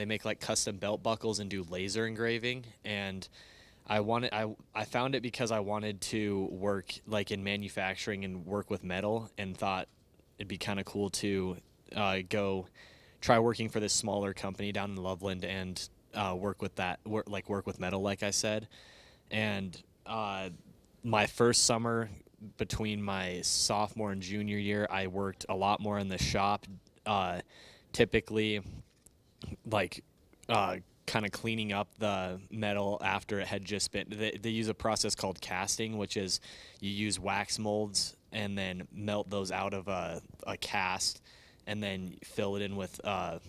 make like custom belt buckles and do laser engraving. And I found it because I wanted to work like in manufacturing and work with metal, and thought it'd be kind of cool to go try working for this smaller company down in Loveland and work with that work with metal, like I said. And my first summer between my sophomore and junior year, I worked a lot more in the shop, typically like kind of cleaning up the metal after it had just been. They use a process called casting, which is you use wax molds and then melt those out of a cast, and then fill it in with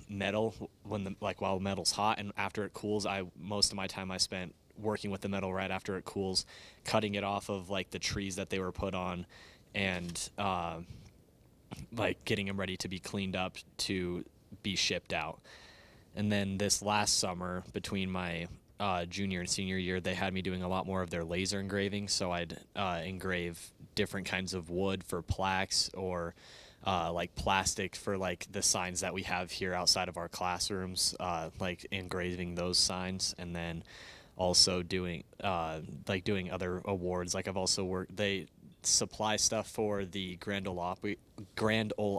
metal while the metal's hot, and after it cools. Most of my time I spent working with the metal right after it cools, cutting it off of like the trees that they were put on, and like getting them ready to be cleaned up to be shipped out. And then this last summer, between my junior and senior year, they had me doing a lot more of their laser engraving. So I'd engrave different kinds of wood for plaques, or like plastic for like the signs that we have here outside of our classrooms, like engraving those signs. And then also doing doing other awards. Like I've also worked. They supply stuff for the Grand Ole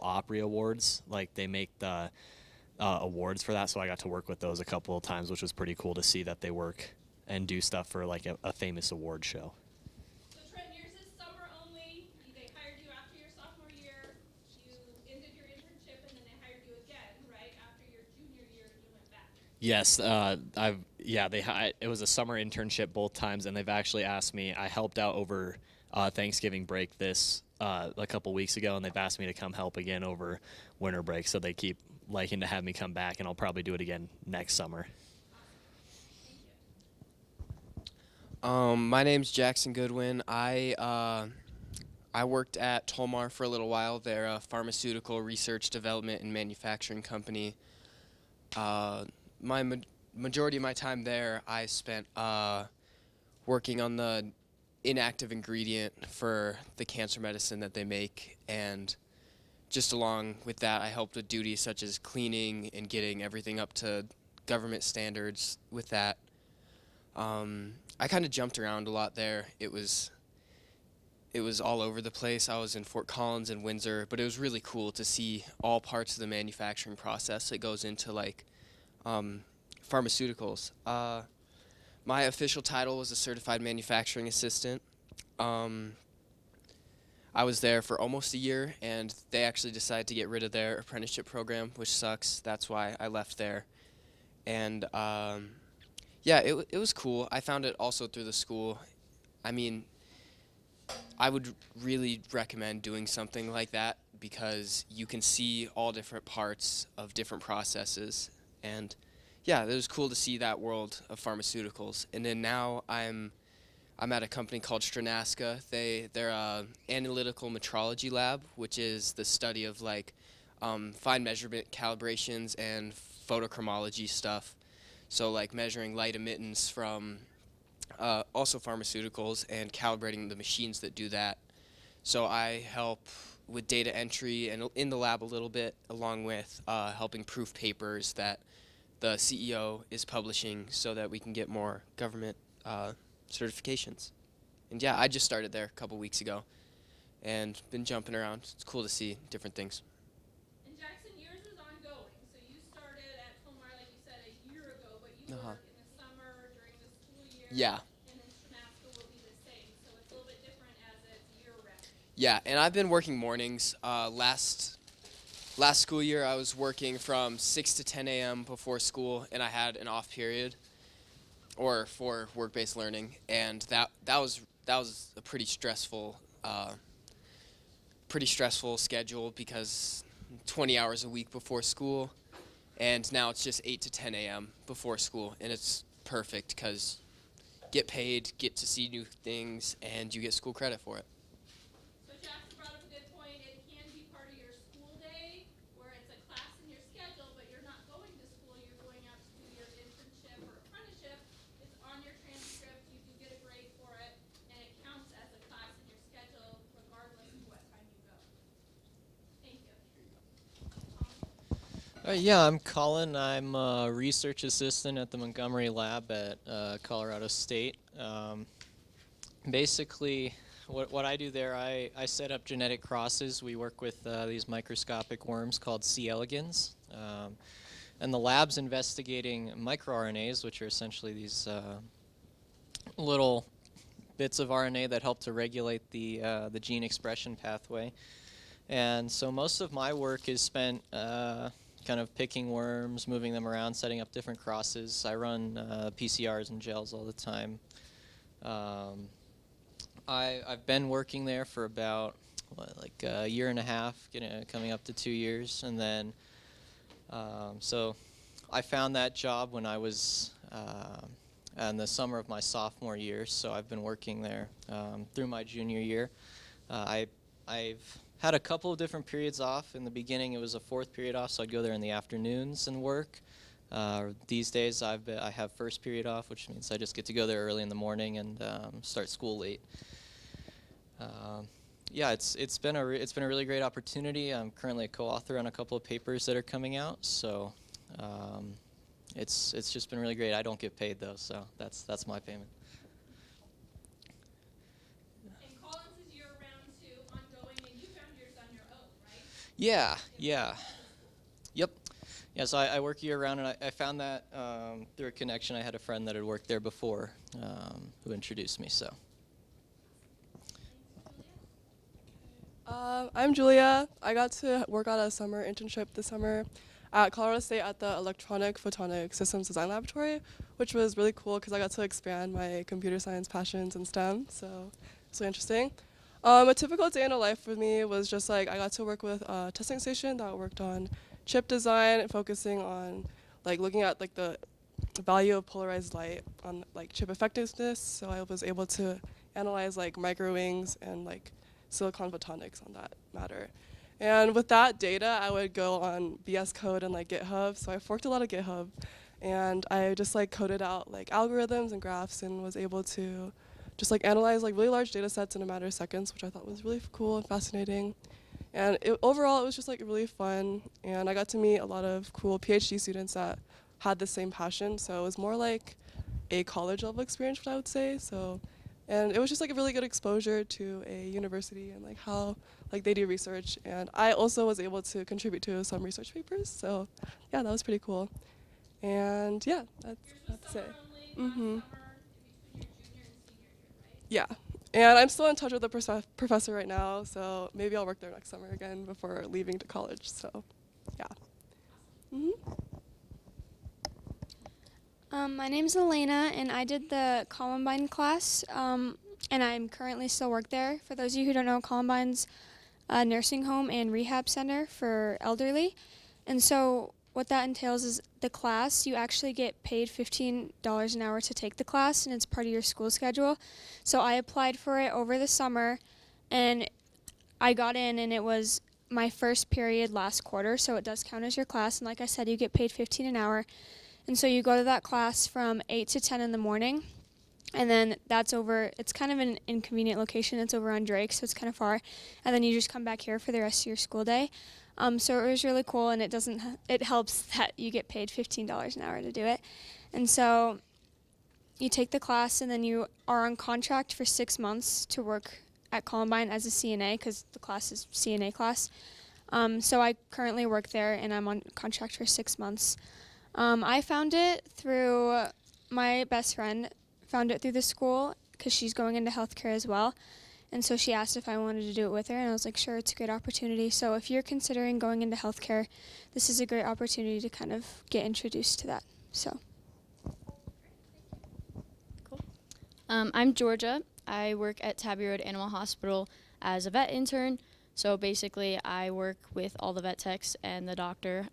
Opry Awards. Like they make the awards for that, so I got to work with those a couple of times, which was pretty cool to see that they work and do stuff for like a famous award show. So Trent, yours is summer only. They hired you after your sophomore year. You ended your internship, and then they hired you again, right after your junior year, and you went back. Yes, it was a summer internship both times, and they've actually asked me. I helped out over Thanksgiving break this a couple weeks ago, and they've asked me to come help again over winter break. So they keep liking to have me come back, and I'll probably do it again next summer. My name's Jackson Goodwin. I worked at Tolmar for a little while. They're a pharmaceutical research, development, and manufacturing company. Majority of my time there, I spent working on the inactive ingredient for the cancer medicine that they make, and just along with that, I helped with duties such as cleaning and getting everything up to government standards with that. I kind of jumped around a lot there. It was all over the place. I was in Fort Collins and Windsor, but it was really cool to see all parts of the manufacturing process that goes into like pharmaceuticals. My official title was a certified manufacturing assistant. I was there for almost a year, and they actually decided to get rid of their apprenticeship program, which sucks. That's why I left there. And it was cool. I found it also through the school. I mean, I would really recommend doing something like that because you can see all different parts of different processes. And yeah, it was cool to see that world of pharmaceuticals. And then now I'm at a company called Stranaska. They're a analytical metrology lab, which is the study of like fine measurement calibrations and photochronology stuff. So like measuring light emittance from also pharmaceuticals and calibrating the machines that do that. So I help with data entry and in the lab a little bit, along with helping proof papers that the CEO is publishing so that we can get more government certifications. And yeah, I just started there a couple weeks ago and been jumping around. It's cool to see different things. And Jackson, yours is ongoing. So you started at Tolmar, like you said, a year ago, but you work in the summer during the school year. Yeah. And then Stranaska will be the same. So it's a little bit different as it's year-round. Yeah, and I've been working mornings. Last school year, I was working from 6 to 10 a.m. before school, and I had an off period, or for work-based learning, and that was a pretty stressful schedule because 20 hours a week before school, and now it's just 8 to 10 a.m. before school, and it's perfect because get paid, get to see new things, and you get school credit for it. So Jackson brought up a good point. It can be part of your school day where it's a class in your schedule, but you're not going to school. You're going out to do your internship or apprenticeship. It's on your transcript. You do get a grade for it, and it counts as a class in your schedule regardless of what time you go. Thank you. Yeah, I'm Colin. I'm a research assistant at the Montgomery Lab at Colorado State. Basically, what I do there, I set up genetic crosses. We work with these microscopic worms called C. elegans. And the lab's investigating microRNAs, which are essentially these little bits of RNA that help to regulate the gene expression pathway. And so most of my work is spent kind of picking worms, moving them around, setting up different crosses. I run PCRs and gels all the time. I've been working there for about like a year and a half, coming up to 2 years, and then so I found that job when I was in the summer of my sophomore year. So I've been working there through my junior year. I've had a couple of different periods off. In the beginning, it was a fourth period off, so I'd go there in the afternoons and work. These days, I have first period off, which means I just get to go there early in the morning and start school late. Yeah, it's been a really great opportunity. I'm currently a co-author on a couple of papers that are coming out, so it's just been really great. I don't get paid though, so that's my payment. And Collins is year-round too, ongoing, and you found yours on your own, right? Yeah. Yep. Yeah, so I work year-round, and I found that through a connection. I had a friend that had worked there before who introduced me, so. I'm Julia. I got to work on a summer internship this summer at Colorado State at the Electronic Photonic Systems Design Laboratory, which was really cool because I got to expand my computer science passions in STEM, so it's really interesting. A typical day in the life for me was just like I got to work with a testing station that worked on chip design and focusing on like looking at like the value of polarized light on like chip effectiveness. So I was able to analyze like microwings and like silicon photonics on that matter. And with that data, I would go on VS Code and like GitHub. So I forked a lot of GitHub, and I just like coded out like algorithms and graphs and was able to just like analyze like really large data sets in a matter of seconds, which I thought was really cool and fascinating. And overall, it was just like really fun, and I got to meet a lot of cool PhD students that had the same passion. So it was more like a college level experience, what I would say. And it was just like a really good exposure to a university and like how like they do research. And I also was able to contribute to some research papers. So yeah, that was pretty cool. And yeah, that's it. Summer between your junior and senior year, right? Yeah. And I'm still in touch with the professor right now, so maybe I'll work there next summer again before leaving to college. So yeah. My name's Elena, and I did the Columbine class, and I'm currently still work there. For those of you who don't know, Columbine's a nursing home and rehab center for elderly. And so what that entails is the class, you actually get paid $15 an hour to take the class, and it's part of your school schedule. So I applied for it over the summer, and I got in, and it was my first period last quarter, so it does count as your class. And like I said, you get paid $15 an hour. And so you go to that class from 8 to 10 in the morning, and then that's over. It's kind of an inconvenient location. It's over on Drake, so it's kind of far. And then you just come back here for the rest of your school day. So it was really cool, and it helps that you get paid $15 an hour to do it. And so you take the class, and then you are on contract for 6 months to work at Columbine as a CNA, because the class is CNA class. So I currently work there, and I'm on contract for 6 months. I found it through my best friend, found it through the school because she's going into healthcare as well. And so she asked if I wanted to do it with her, and I was like, sure, it's a great opportunity. So if you're considering going into healthcare, this is a great opportunity to kind of get introduced to that. So. Cool. I'm Georgia. I work at Tabby Road Animal Hospital as a vet intern. So basically, I work with all the vet techs and the doctor.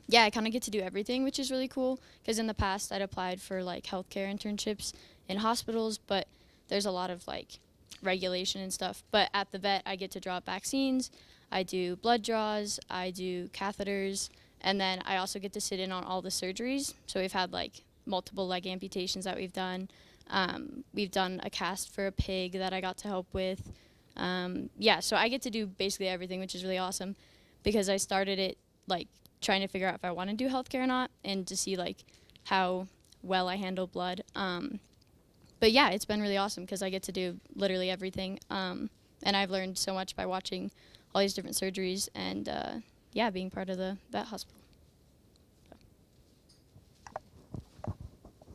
Yeah, I kind of get to do everything, which is really cool, because in the past I'd applied for like healthcare internships in hospitals, but there's a lot of like regulation and stuff. But at the vet, I get to draw vaccines, I do blood draws, I do catheters, and then I also get to sit in on all the surgeries. So we've had like multiple leg amputations that we've done. We've done a cast for a pig that I got to help with. Yeah, so I get to do basically everything, which is really awesome, because I started it like trying to figure out if I want to do healthcare or not, and to see like how well I handle blood. But yeah, it's been really awesome because I get to do literally everything. And I've learned so much by watching all these different surgeries and yeah, being part of the vet hospital.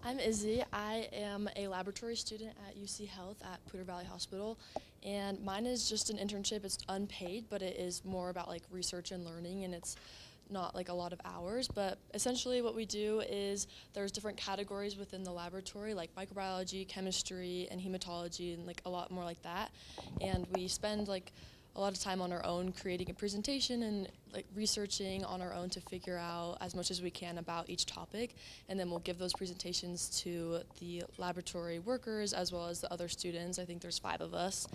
I'm Izzy. I am a laboratory student at UC Health at Poudre Valley Hospital, and mine is just an internship. It's unpaid, but it is more about like research and learning, and it's not like a lot of hours, but essentially what we do is there's different categories within the laboratory, like microbiology, chemistry, and hematology, and like a lot more like that. And we spend like a lot of time on our own creating a presentation and like researching on our own to figure out as much as we can about each topic, and then we'll give those presentations to the laboratory workers as well as the other students. I think there's 5 of us,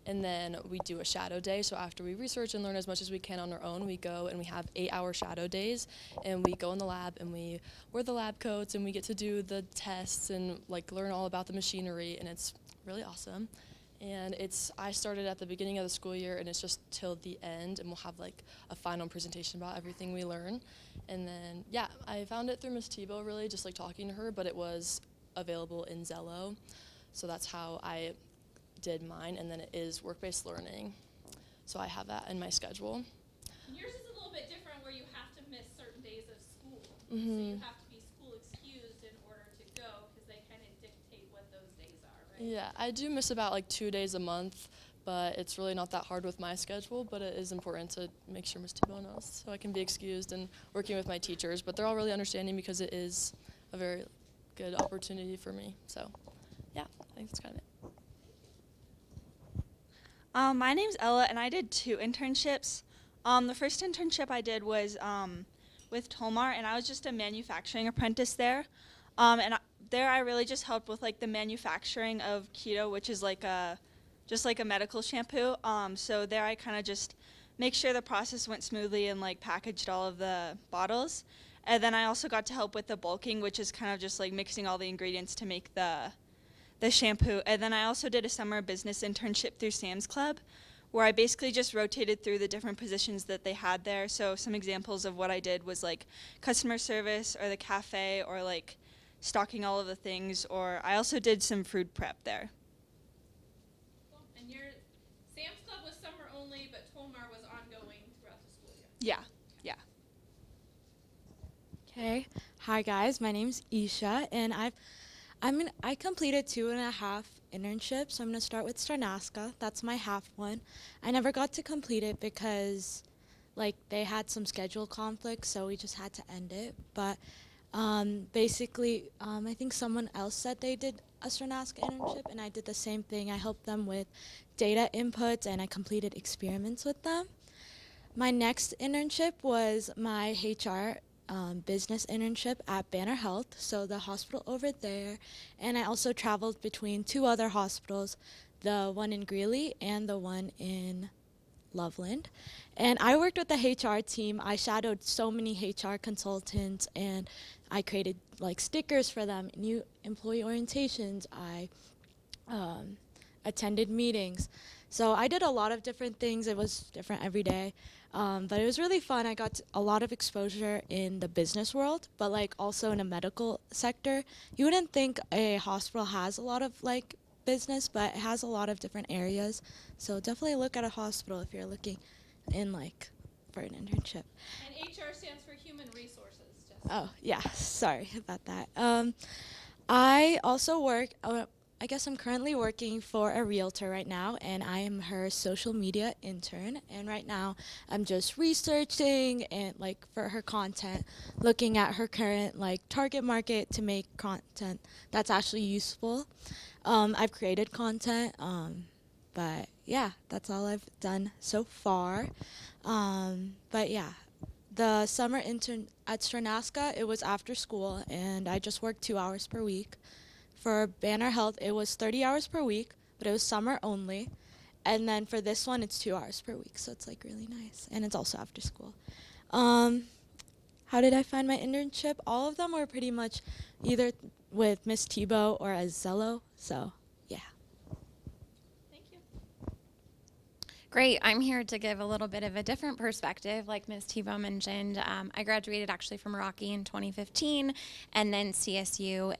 and then we do a shadow day. So after we research and learn as much as we can on our own, we go and we have 8-hour shadow days, and we go in the lab and we wear the lab coats and we get to do the tests and like learn all about the machinery, and it's really awesome. And I started at the beginning of the school year, and it's just till the end, and we'll have like a final presentation about everything we learn. And then, yeah, I found it through Miss Thiebaut, really, just like talking to her, but it was available in Zello. So that's how I did mine, and then it is work-based learning. So I have that in my schedule. Yours is a little bit different where you have to miss certain days of school. Mhm. So you have to be school excused in order to go because they kind of dictate what those days are, right? Yeah, I do miss about like 2 days a month, but it's really not that hard with my schedule, but it is important to make sure Ms. Thiebaut knows so I can be excused and working with my teachers. But they're all really understanding because it is a very good opportunity for me. So, yeah, I think that's kind of it. My name's Ella, and I did 2 internships. The first internship I did was with Tolmar, and I was just a manufacturing apprentice there. There I really just helped with like the manufacturing of keto, which is like just like a medical shampoo. So there I kind of just make sure the process went smoothly and like packaged all of the bottles. And then I also got to help with the bulking, which is kind of just like mixing all the ingredients to make the shampoo. And then I also did a summer business internship through Sam's Club, where I basically just rotated through the different positions that they had there. So some examples of what I did was like customer service or the cafe or like stocking all of the things, or I also did some food prep there. Cool. And your Sam's Club was summer only, but Tolmar was ongoing throughout the school year. Yeah. Okay. Hi guys, my name's Isha, and I completed 2.5 internships. So I'm gonna start with Starnaska. That's my half one. I never got to complete it because like they had some schedule conflicts, so we just had to end it. But basically, I think someone else said they did a Starnaska internship, and I did the same thing. I helped them with data inputs, and I completed experiments with them. My next internship was my HR business internship at Banner Health, so the hospital over there, and I also traveled between 2 other hospitals, the one in Greeley and the one in Loveland. And I worked with the HR team. I shadowed so many HR consultants, and I created like stickers for them, new employee orientations. I attended meetings. So I did a lot of different things. It was different every day. But it was really fun. I got a lot of exposure in the business world, but like also in a medical sector. You wouldn't think a hospital has a lot of like business, but it has a lot of different areas. So definitely look at a hospital if you're looking in like for an internship. And HR stands for Human Resources. Oh, yeah, sorry about that. I also work, I guess I'm currently working for a realtor right now, and I am her social media intern. And right now, I'm just researching and like for her content, looking at her current like target market to make content that's actually useful. I've created content, but yeah, that's all I've done so far. But yeah, the summer intern at Stranaska, it was after school, and I just worked 2 hours per week. For Banner Health, it was 30 hours per week, but it was summer only. And then for this one, it's 2 hours per week, so it's like really nice. And it's also after school. How did I find my internship? All of them were pretty much either with Miss Thiebaut or as Zello, so yeah. Thank you. Great. I'm here to give a little bit of a different perspective. Like Ms. Thiebaut mentioned, I graduated actually from Rocky in 2015 and then CSU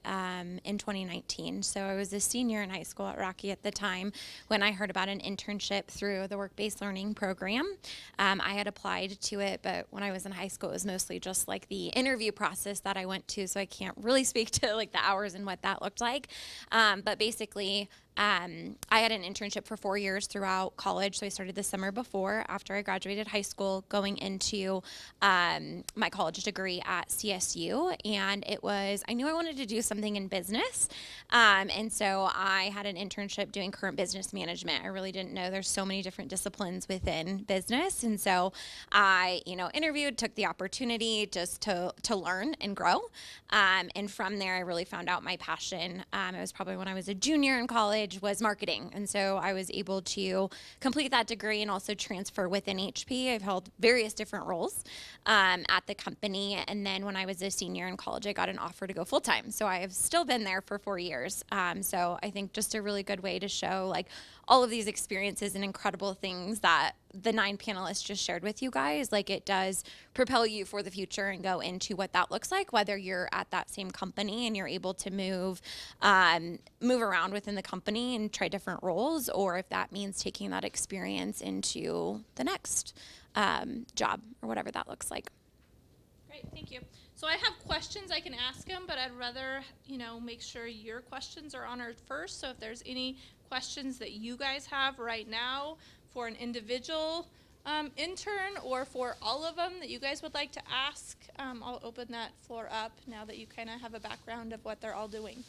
in 2019. So I was a senior in high school at Rocky at the time when I heard about an internship through the work-based learning program. I had applied to it, but when I was in high school, it was mostly just like the interview process that I went to. So I can't really speak to like the hours and what that looked like. But basically, I had an internship for 4 years throughout college, so I started the summer before, after I graduated high school, going into my college degree at CSU, and I knew I wanted to do something in business, and so I had an internship doing current business management. I really didn't know there's so many different disciplines within business, and so I, interviewed, took the opportunity just to learn and grow, and from there, I really found out my passion. It was probably when I was a junior in college, was marketing. And so I was able to complete that degree and also transfer within HP. I've held various different roles at the company. And then when I was a senior in college, I got an offer to go full time. So I have still been there for 4 years. So I think just a really good way to show like all of these experiences and incredible things that the 9 panelists just shared with you guys, like it does propel you for the future and go into what that looks like, whether you're at that same company and you're able to move around within the company and try different roles, or if that means taking that experience into the next job or whatever that looks like. Great, thank you. So I have questions I can ask them, but I'd rather, make sure your questions are honored first. So if there's any questions that you guys have right now for an individual intern or for all of them that you guys would like to ask, I'll open that floor up now that you kind of have a background of what they're all doing.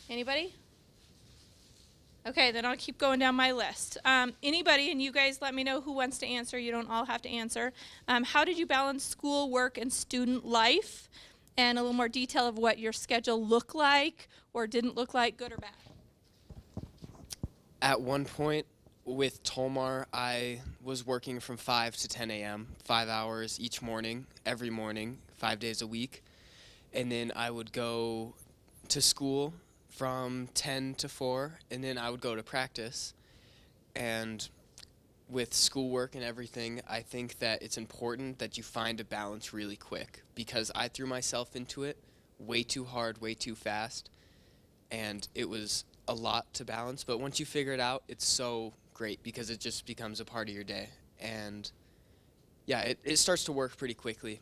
Anybody? Okay, then I'll keep going down my list. Anybody, and you guys let me know who wants to answer. You don't all have to answer. How did you balance school, work, and student life? And a little more detail of what your schedule looked like or didn't look like, good or bad. At one point with Tolmar, I was working from 5 to 10 a.m., 5 hours each morning, every morning, 5 days a week. And then I would go to school from 10 to 4, and then I would go to practice. And with schoolwork and everything, I think that it's important that you find a balance really quick, because I threw myself into it way too hard, way too fast, and it was a lot to balance. But once you figure it out, it's so great because it just becomes a part of your day. And yeah, it starts to work pretty quickly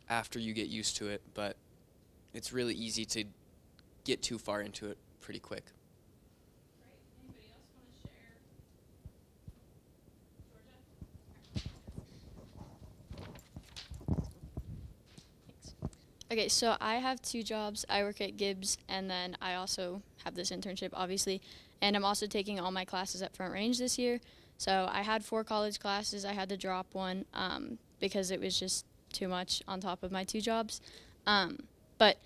after you get used to it, but it's really easy to get too far into it pretty quick. Great. Anybody else want to share? Georgia? Thanks. Okay, so I have 2 jobs. I work at Gibbs, and then I also have this internship, obviously. And I'm also taking all my classes at Front Range this year. So I had 4 college classes. I had to drop one because it was just too much on top of my 2 jobs. But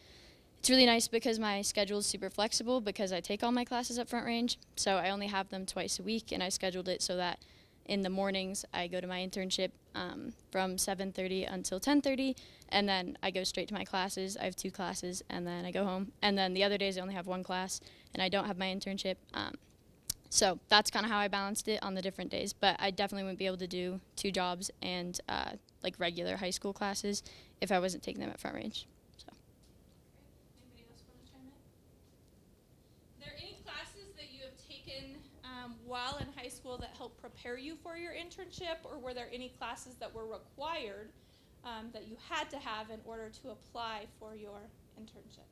it's really nice because my schedule is super flexible because I take all my classes at Front Range. So I only have them twice a week, and I scheduled it so that in the mornings I go to my internship from 7:30 until 10:30, and then I go straight to my classes. I have 2 classes, and then I go home. And then the other days I only have 1 class, and I don't have my internship. So that's kind of how I balanced it on the different days. But I definitely wouldn't be able to do 2 jobs and like regular high school classes if I wasn't taking them at Front Range. Anybody else want to chime in? Are there any classes that you have taken while in high school that helped prepare you for your internship, or were there any classes that were required that you had to have in order to apply for your internship?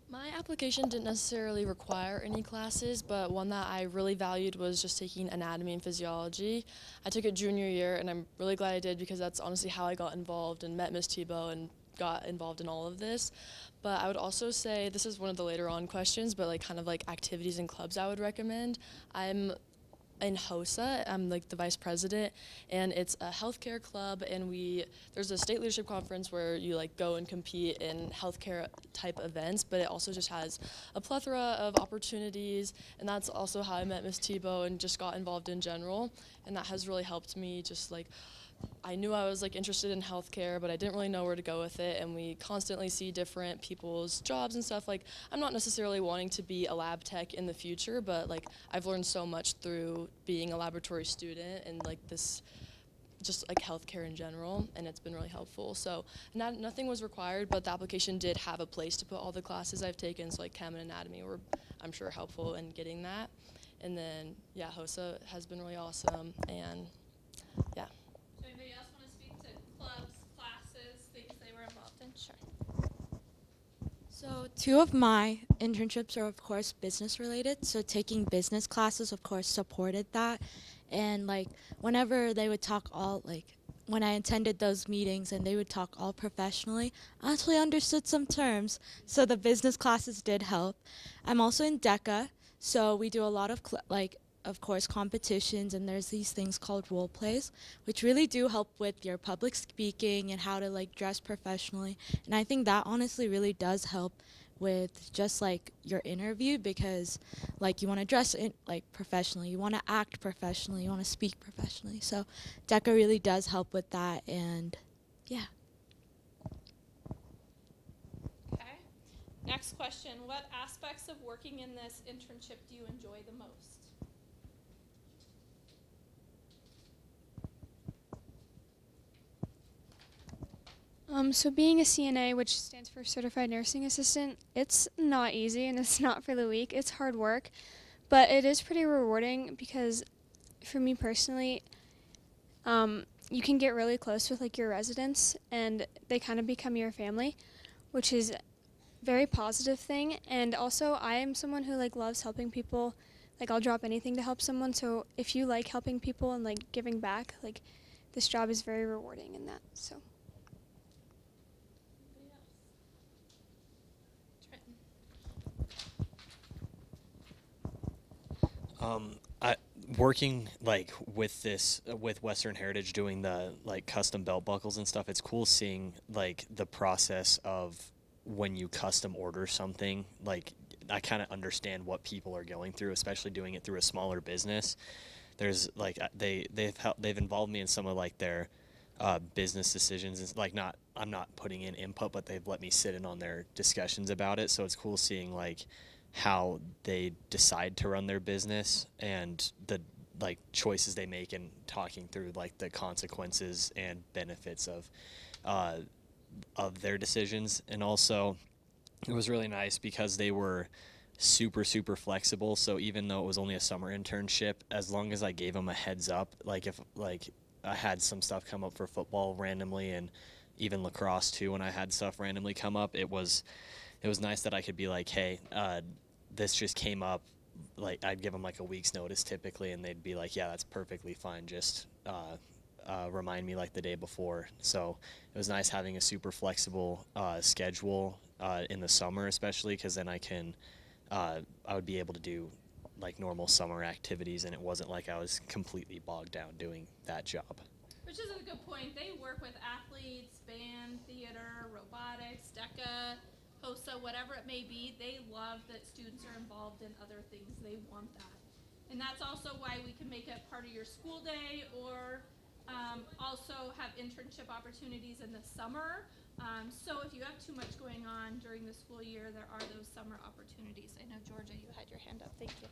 My application didn't necessarily require any classes, but one that I really valued was just taking anatomy and physiology. I took it junior year, and I'm really glad I did because that's honestly how I got involved and met Ms. Thiebaut and got involved in all of this. But I would also say, this is one of the later on questions, but like kind of like activities and clubs I would recommend. I'm in HOSA, I'm like the vice president, and it's a healthcare club, and there's a state leadership conference where you like go and compete in healthcare type events, but it also just has a plethora of opportunities, and that's also how I met Ms. Thiebaut and just got involved in general, and that has really helped me just like I knew I was like interested in healthcare, but I didn't really know where to go with it. And we constantly see different people's jobs and stuff. Like, I'm not necessarily wanting to be a lab tech in the future, but like I've learned so much through being a laboratory student and like this, just like healthcare in general, and it's been really helpful. So nothing was required, but the application did have a place to put all the classes I've taken. So like chem and anatomy were, I'm sure, helpful in getting that. And then yeah, HOSA has been really awesome, and yeah. Does anybody else want to speak to clubs, classes, things they were involved in? Sure. So 2 of my internships are of course business related. So taking business classes of course supported that. And like whenever they would talk all like when I attended those meetings and they would talk all professionally, I actually understood some terms. So the business classes did help. I'm also in DECA, so we do a lot of of course competitions, and there's these things called role plays, which really do help with your public speaking and how to like dress professionally. And I think that honestly really does help with just like your interview, because like you want to dress like professionally, you want to act professionally, you want to speak professionally. So DECA really does help with that, and yeah. Okay. Next question. What aspects of working in this internship do you enjoy the most? So being a CNA, which stands for Certified Nursing Assistant, it's not easy and it's not for the weak. It's hard work, but it is pretty rewarding because for me personally, you can get really close with like your residents and they kind of become your family, which is a very positive thing. And also I am someone who like loves helping people. Like I'll drop anything to help someone. So if you like helping people and like giving back, like this job is very rewarding in that. So. I working like with Western Heritage, doing the like custom belt buckles and stuff. It's cool seeing like the process of when you custom order something. Like I kind of understand what people are going through, especially doing it through a smaller business. There's like they've involved me in some of like their business decisions. It's like I'm not putting in input, but they've let me sit in on their discussions about it. So it's cool seeing like how they decide to run their business and the like choices they make, and talking through like the consequences and benefits of their decisions. And also it was really nice because they were super flexible. So even though it was only a summer internship, as long as I gave them a heads up, like if like I had some stuff come up for football randomly, and even lacrosse too, when I had stuff randomly come up, it was nice that I could be like, hey, this just came up. Like I'd give them like a week's notice typically, and they'd be like, yeah, that's perfectly fine. Just remind me like the day before. So it was nice having a super flexible schedule in the summer, especially because then I would be able to do like normal summer activities, and it wasn't like I was completely bogged down doing that job. Which is a good point. They work with athletes, band, theater, robotics, DECA, HOSA, whatever it may be. They love that students are involved in other things. They want that. And that's also why we can make it part of your school day, or also have internship opportunities in the summer. So if you have too much going on during the school year, there are those summer opportunities. I know, Georgia, you had your hand up. Thank you.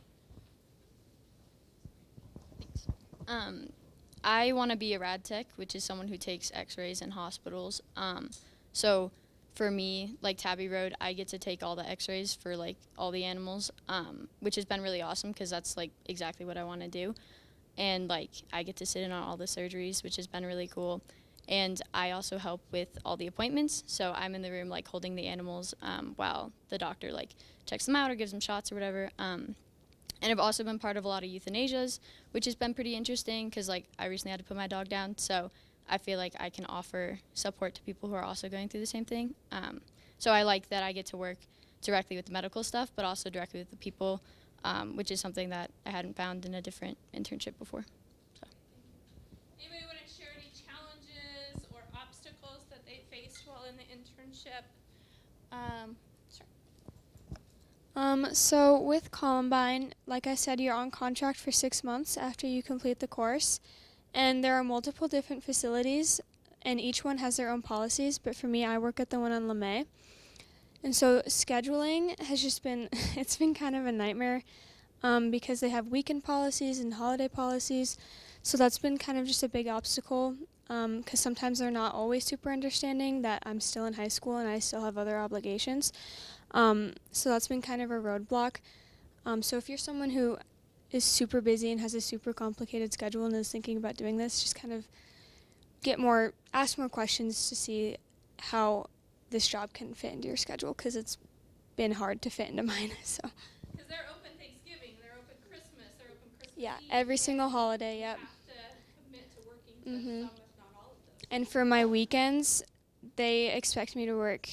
Thanks. I want to be a rad tech, which is someone who takes x-rays in hospitals. So for me, like Tabby Road, I get to take all the x-rays for like all the animals, which has been really awesome because that's like exactly what I want to do. And like I get to sit in on all the surgeries, which has been really cool. And I also help with all the appointments. So I'm in the room like holding the animals while the doctor like checks them out or gives them shots or whatever. And I've also been part of a lot of euthanasias, which has been pretty interesting because like I recently had to put my dog down. So I feel like I can offer support to people who are also going through the same thing. So I like that I get to work directly with the medical stuff, but also directly with the people, which is something that I hadn't found in a different internship before. So. Anybody want to share any challenges or obstacles that they faced while in the internship? Sure. So with Columbine, like I said, you're on contract for 6 months after you complete the course. And there are multiple different facilities, and each one has their own policies. But for me, I work at the one on LeMay. And so scheduling has just been, it's been kind of a nightmare because they have weekend policies and holiday policies. So that's been kind of just a big obstacle because sometimes they're not always super understanding that I'm still in high school and I still have other obligations. So that's been kind of a roadblock. So if you're someone who is super busy and has a super complicated schedule and is thinking about doing this, just kind of ask more questions to see how this job can fit into your schedule, because it's been hard to fit into mine. So Because they're open Thanksgiving, they're open Christmas, they're open Christmas yeah, Eve. every single holiday. You Yep. have to commit to working to Mhm. some, if not all of those. And for my weekends, they expect me to work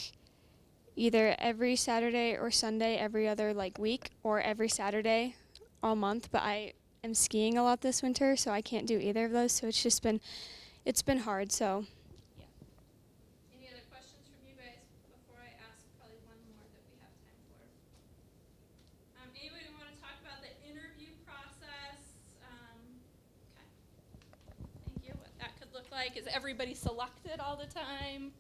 either every Saturday or Sunday every other week, or every Saturday all month. But I am skiing a lot this winter, so I can't do either of those. So it's been hard. So Any other questions from you guys before I ask probably one more that we have time for? Anybody want to talk about the interview process? Okay. Thank you. What that could look like. Is everybody selected all the time?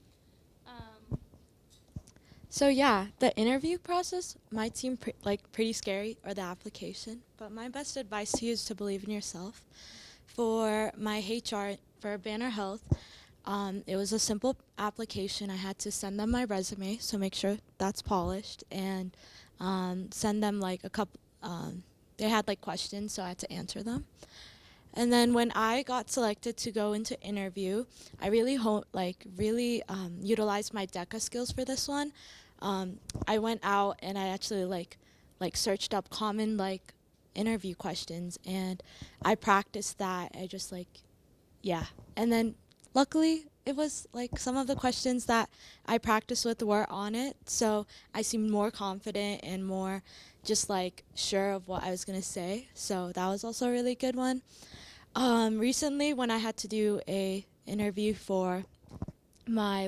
So yeah, the interview process might seem pretty scary, or the application, but my best advice to you is to believe in yourself. For my HR for Banner Health, it was a simple application. I had to send them my resume, so make sure that's polished, and send them a couple. They had questions, so I had to answer them. And then when I got selected to go into interview, I really utilized my DECA skills for this one. I went out and I actually searched up common interview questions, and I practiced that. I just yeah. And then luckily it was some of the questions that I practiced with were on it, so I seemed more confident and more just sure of what I was gonna say. So that was also a really good one. Recently, when I had to do a interview for my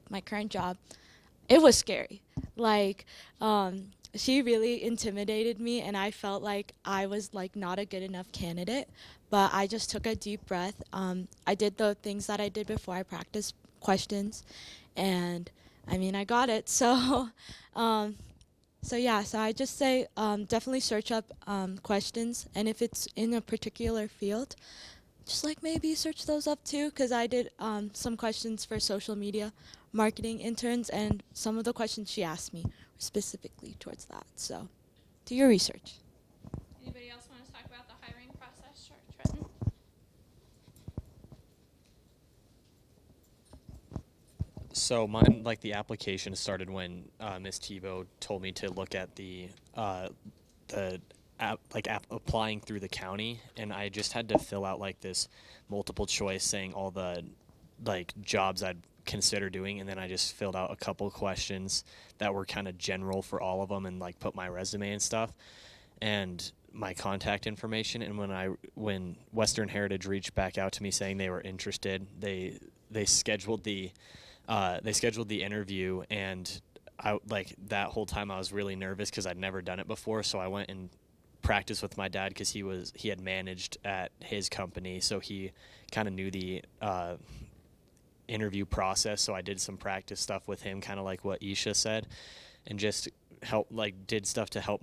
my current job, it was scary. She really intimidated me, and I felt like I was not a good enough candidate. But I just took a deep breath. I did the things that I did before. I practiced questions, and I got it. So, so I just say definitely search up questions, and if it's in a particular field, just maybe search those up too, because I did some questions for social media marketing interns, and some of the questions she asked me were specifically towards that. So do your research. Anybody else want to talk about the hiring process? Trenton? So mine, the application started when Miss Thiebaut told me to look at the applying through the county, and I just had to fill out this multiple choice saying all the jobs I'd consider doing, and then I just filled out a couple questions that were kind of general for all of them, and put my resume and stuff and my contact information. And when Western Heritage reached back out to me saying they were interested, they scheduled the interview, and I that whole time I was really nervous because I'd never done it before. So I went and practiced with my dad because he had managed at his company, so he kind of knew the interview process. So I did some practice stuff with him, kind of like what Isha said, and just did stuff to help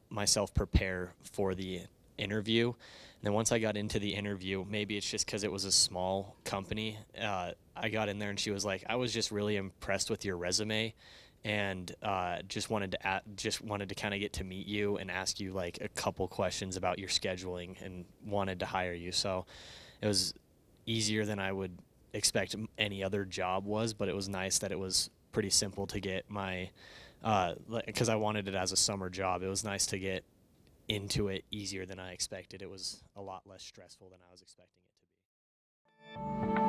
myself prepare for the interview. And then once I got into the interview, maybe it's just because it was a small company, I got in there and she was like, I was just really impressed with your resume, and just wanted to kind of get to meet you and ask you a couple questions about your scheduling, and wanted to hire you. So it was easier than I would expect any other job was, but it was nice that it was pretty simple to get my because I wanted it as a summer job. It was nice to get into it easier than I expected. It was a lot less stressful than I was expecting it to be.